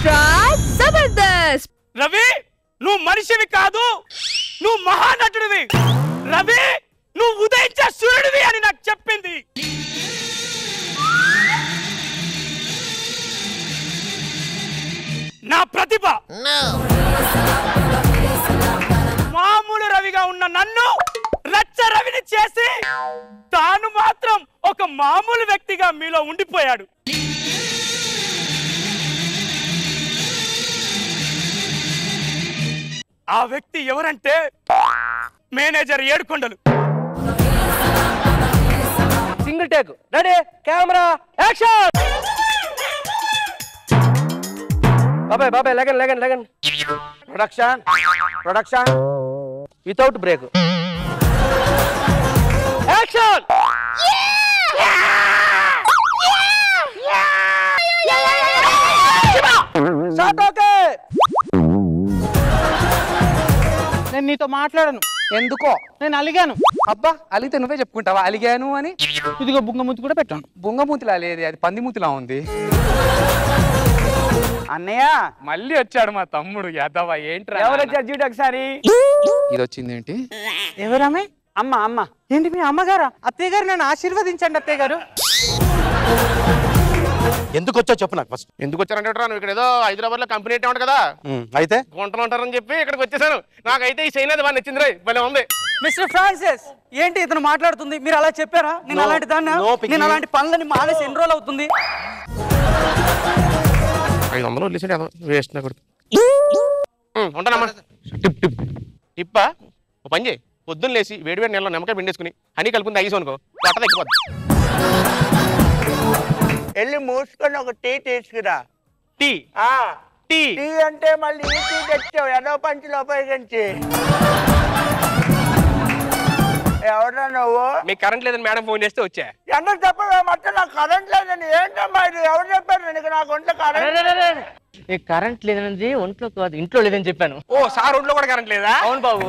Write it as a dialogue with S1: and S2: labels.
S1: Extra Jabardasth.
S2: Ravi నువ్వు మనిషివి కాదు, నువ్వు మహానటుడివి. రవి నువ్వు ఉదయించే సూర్యుడివి అని నాకు చెప్పింది. నా ప్రతిభ మామూలు రవిగా ఉన్న నన్ను రచ్చ రవిని చేసి తాను మాత్రం ఒక మామూలు వ్యక్తిగా మీలో ఉండిపోయాడు. ఆ వ్యక్తి ఎవరంటే manager Yedukondalu.
S3: Single take, ready, camera, action. బాబాయ్ లెగన్. Production without break. Action. Shot okay.
S4: నేను నీతో మాట్లాడను.
S3: ఎందుకో?
S4: నేను అలిగాను.
S3: అబ్బా, అలిగితే నువ్వే చెప్పుకుంటావా అలిగాను అని?
S4: ఇదిగో బుంగమూతి కూడా పెట్టాను.
S3: బుంగమూతిలా లేదు, అది పందిమూతిలా ఉంది.
S2: అన్నయ్య మళ్ళీ వచ్చాడు మా తమ్ముడు యాదవ. ఏంట్రా
S3: ఎవరు వచ్చారు చూడు ఒకసారి. ఇది వచ్చింది ఏంటి?
S4: ఎవరమ్మాయి?
S3: అమ్మ.
S4: ఏంటి మీ అమ్మగారా? అత్తయ్య గారు నన్ను ఆశీర్వదించండి అత్తయ్య గారు.
S5: ఎందుకు వచ్చావు చెప్పు నాకు ఫస్ట్.
S2: ఎందుకు వచ్చారంటే నువ్వు ఇక్కడ ఏదో హైదరాబాద్ లో కంపెనీ ఉంటాడు కదా,
S5: అయితే
S2: గుంటలు ఉంటారని చెప్పి ఇక్కడికి వచ్చేసాను. నాకైతే ఈ సైన్ అది బాగా నచ్చింది రా, భలే ఉంది.
S4: మిస్టర్ ఫ్రాన్సిస్, ఏంటి ఇతను మాట్లాడుతుంది? మీరు అలా చెప్పారా? నేను అలాంటి దాన్ని, నేను అలాంటి పనులని మానేసి ఎన్ని రోజులు అవుతుంది?
S2: 500 వదిలేసాడు వేస్ట్ నా కొడుకు. ఉంటానమ్మా. టిప్పా ఓ పని చేయి, పొద్దున్న లేసి వేడివేడి నెలలో నిమ్మకాయ పిండేసుకుని హనీ కలుపుకుంది ఐసు అనుకో, పట్ట ఎక్కిపోద్ది.
S6: వెళ్ళి మూసుకొని ఒక టీ తీసుకురా.
S2: టీ టీ
S6: టీ అంటే మళ్ళీ ఈ టీ తెచ్చావు ఎదో పంచులు ఉపయోగించి. ఎవరా నువ్వు?
S2: మీకు కరెంట్ లేదని మేడం ఫోన్ చేస్తే వచ్చా.
S6: ఎందుకు చెప్పవే మొత్తం నాకు కరెంట్ లేదని? ఏంటమ్మా ఇది? ఎవరు చెప్పారు నీకు నాకు ఒంట్లో కరెంట్?
S4: కరెంట్ లేదనేది ఒంట్లో కాదు, ఇంట్లో లేదని చెప్పాను.
S2: ఓ సార్ ఒంట్లో కూడా కరెంట్ లేదా?
S4: అవును బాబు.